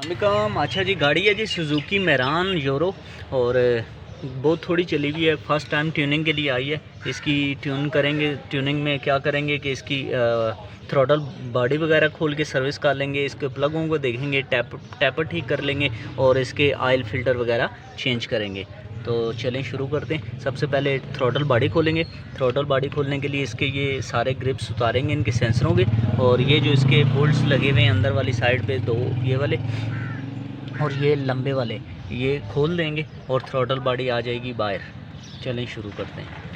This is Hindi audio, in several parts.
अमिकम अच्छा जी, गाड़ी है जी सुजुकी मेरान यूरो और बहुत थोड़ी चली हुई है। फर्स्ट टाइम ट्यूनिंग के लिए आई है। इसकी ट्यून करेंगे। ट्यूनिंग में क्या करेंगे कि इसकी थ्रोटल बॉडी वगैरह खोल के सर्विस कर लेंगे, इसके प्लगों को देखेंगे, टैपर ठीक कर लेंगे और इसके ऑयल फ़िल्टर वगैरह चेंज करेंगे। तो चलें शुरू करते हैं। सबसे पहले थ्रोटल बॉडी खोलेंगे। थ्रोटल बॉडी खोलने के लिए इसके ये सारे ग्रिप्स उतारेंगे इनके सेंसरों के, और ये जो इसके बोल्ट्स लगे हुए हैं अंदर वाली साइड पे, दो ये वाले और ये लंबे वाले, ये खोल देंगे और थ्रोटल बॉडी आ जाएगी बाहर। चलें शुरू करते हैं।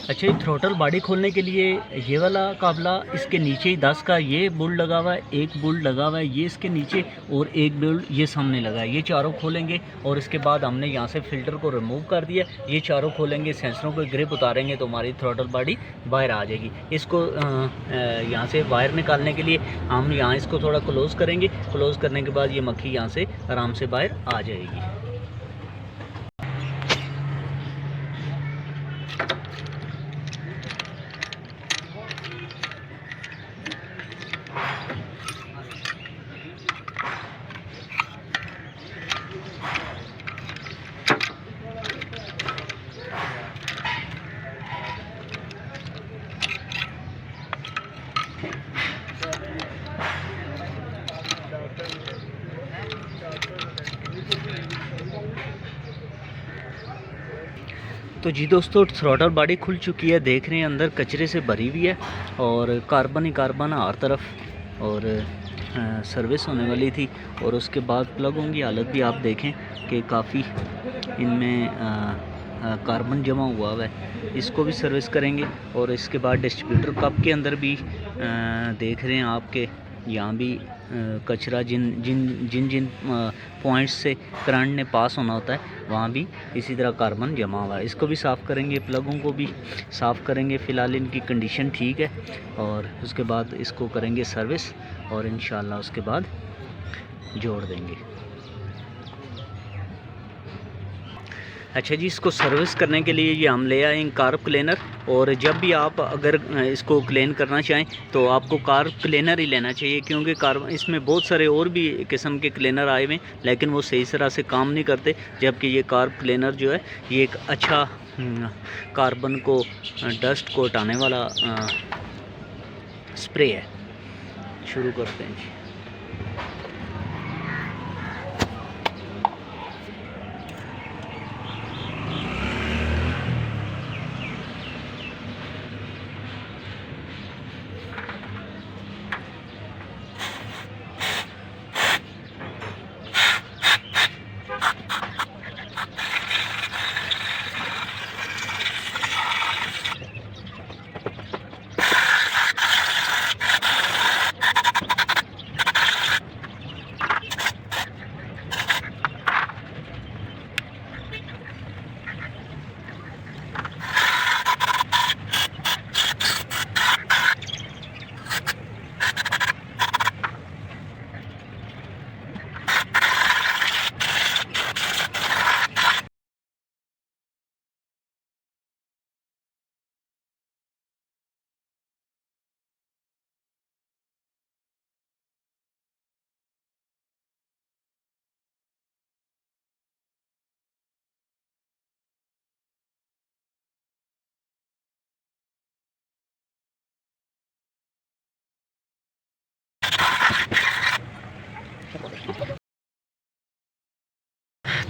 अच्छा, ये थ्रोटल बॉडी खोलने के लिए ये वाला काबला इसके नीचे ही 10 का ये बोल्ट लगा हुआ है, एक बोल्ट लगा हुआ है ये इसके नीचे, और एक बोल्ट ये सामने लगा है। ये चारों खोलेंगे और इसके बाद हमने यहाँ से फ़िल्टर को रिमूव कर दिया। ये चारों खोलेंगे, सेंसरों को ग्रिप उतारेंगे तो हमारी थ्रोटल बॉडी बाहर आ जाएगी। इसको यहाँ से वायर निकालने के लिए हम यहाँ इसको थोड़ा क्लोज़ करेंगे। क्लोज़ करने के बाद ये मक्खी यहाँ से आराम से बाहर आ जाएगी। तो जी दोस्तों, थ्रोटल बॉडी खुल चुकी है। देख रहे हैं अंदर कचरे से भरी हुई है और कार्बन ही कार्बन हर तरफ, और सर्विस होने वाली थी। और उसके बाद प्लगों की हालत भी आप देखें कि काफ़ी इनमें कार्बन जमा हुआ है। इसको भी सर्विस करेंगे। और इसके बाद डिस्ट्रीब्यूटर कप के अंदर भी देख रहे हैं आपके यहाँ भी कचरा जिन जिन जिन जिन पॉइंट्स से करंट ने पास होना होता है वहाँ भी इसी तरह कार्बन जमा हुआ है। इसको भी साफ़ करेंगे, प्लगों को भी साफ़ करेंगे। फ़िलहाल इनकी कंडीशन ठीक है और उसके बाद इसको करेंगे सर्विस और इंशाल्लाह उसके बाद जोड़ देंगे। अच्छा जी, इसको सर्विस करने के लिए ये हम ले आए कार्ब क्लीनर। और जब भी आप अगर इसको क्लीन करना चाहें तो आपको कार्ब क्लीनर ही लेना चाहिए, क्योंकि कार्ब इसमें बहुत सारे और भी किस्म के क्लीनर आए हुए हैं लेकिन वो सही तरह से काम नहीं करते। जबकि ये कार्ब क्लीनर जो है ये एक अच्छा कार्बन को, डस्ट को हटाने वाला स्प्रे है। शुरू करते हैं जी।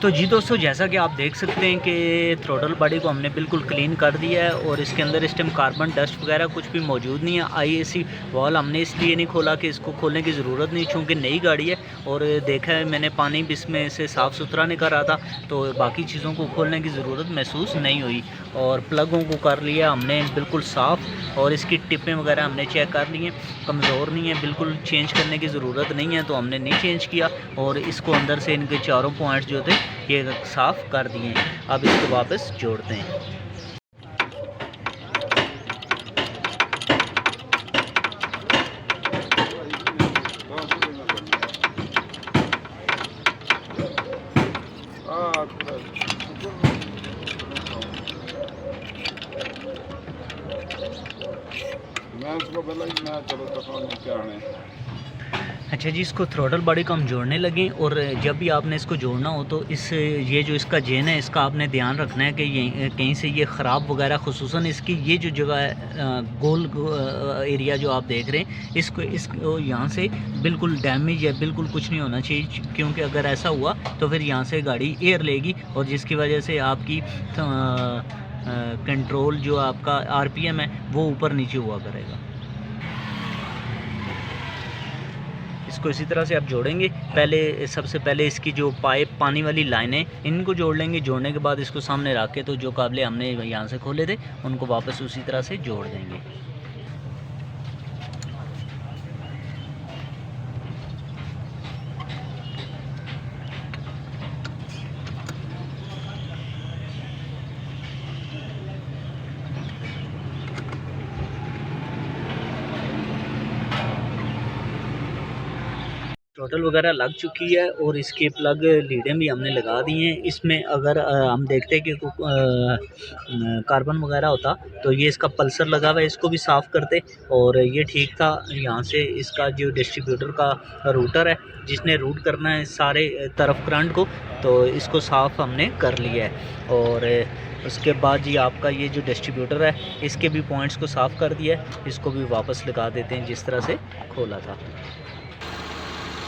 तो जी दोस्तों, जैसा कि आप देख सकते हैं कि थ्रोटल बॉडी को हमने बिल्कुल क्लीन कर दिया है और इसके अंदर इस टाइम कार्बन डस्ट वगैरह कुछ भी मौजूद नहीं है। आईएसी वॉल हमने इसलिए नहीं खोला कि इसको खोलने की ज़रूरत नहीं, चूँकि नई गाड़ी है। और देखा है मैंने, पानी भी इसमें से साफ़ सुथरा निकल रहा था, तो बाकी चीज़ों को खोलने की ज़रूरत महसूस नहीं हुई। और प्लगों को कर लिया हमने बिल्कुल साफ़, और इसकी टिपें वगैरह हमने चेक कर ली हैं, कमज़ोर नहीं है, बिल्कुल चेंज करने की ज़रूरत नहीं है, तो हमने नहीं चेंज किया। और इसको अंदर से इनके चारों पॉइंट्स जो थे ये साफ़ कर दिए हैं। अब इसको वापस जोड़ते हैं। मैं उसको पहले ही मैं चलो तक क्या अच्छा जी, इसको थ्रॉटल बॉडी को हम जोड़ने लगे और जब भी आपने इसको जोड़ना हो तो ये जो इसका चेन है इसका आपने ध्यान रखना है कि ये कहीं से ये ख़राब वगैरह, ख़ुसूसन इसकी ये जो जगह है गोल एरिया जो आप देख रहे हैं, इसको यहाँ से बिल्कुल डैमेज है, बिल्कुल कुछ नहीं होना चाहिए, क्योंकि अगर ऐसा हुआ तो फिर यहाँ से गाड़ी एयर लेगी और जिसकी वजह से आपकी कंट्रोल जो आपका RPM है वो ऊपर नीचे हुआ करेगा। इसको इसी तरह से आप जोड़ेंगे। सबसे पहले इसकी जो पाइप, पानी वाली लाइनें, इनको जोड़ लेंगे। जोड़ने के बाद इसको सामने रख के तो जो काबले हमने यहाँ से खोले थे उनको वापस उसी तरह से जोड़ देंगे। टोटल वगैरह लग चुकी है और इसके प्लग लीडें भी हमने लगा दी हैं। इसमें अगर हम देखते हैं कि कार्बन वगैरह होता तो ये इसका पल्सर लगा हुआ है, इसको भी साफ़ करते और ये ठीक था। यहाँ से इसका जो डिस्ट्रीब्यूटर का रूटर है जिसने रूट करना है सारे तरफ करंट को, तो इसको साफ़ हमने कर लिया है। और उसके बाद जी आपका ये जो डिस्ट्रीब्यूटर है इसके भी पॉइंट्स को साफ़ कर दिया है। इसको भी वापस लगा देते हैं जिस तरह से खोला था।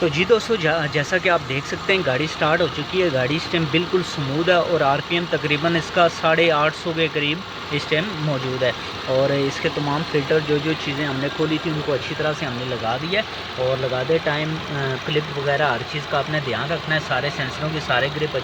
तो जी दोस्तों, जैसा कि आप देख सकते हैं गाड़ी स्टार्ट हो चुकी है। गाड़ी इस टाइम बिल्कुल स्मूथ है और RPM तकरीबन इसका 850 के करीब इस टाइम मौजूद है। और इसके तमाम फ़िल्टर जो चीज़ें हमने खोली थी उनको अच्छी तरह से हमने लगा दिया है। और लगाते टाइम क्लिप वगैरह हर चीज़ का आपने ध्यान रखना है, सारे सेंसरों की सारे ग्रिप अच्छी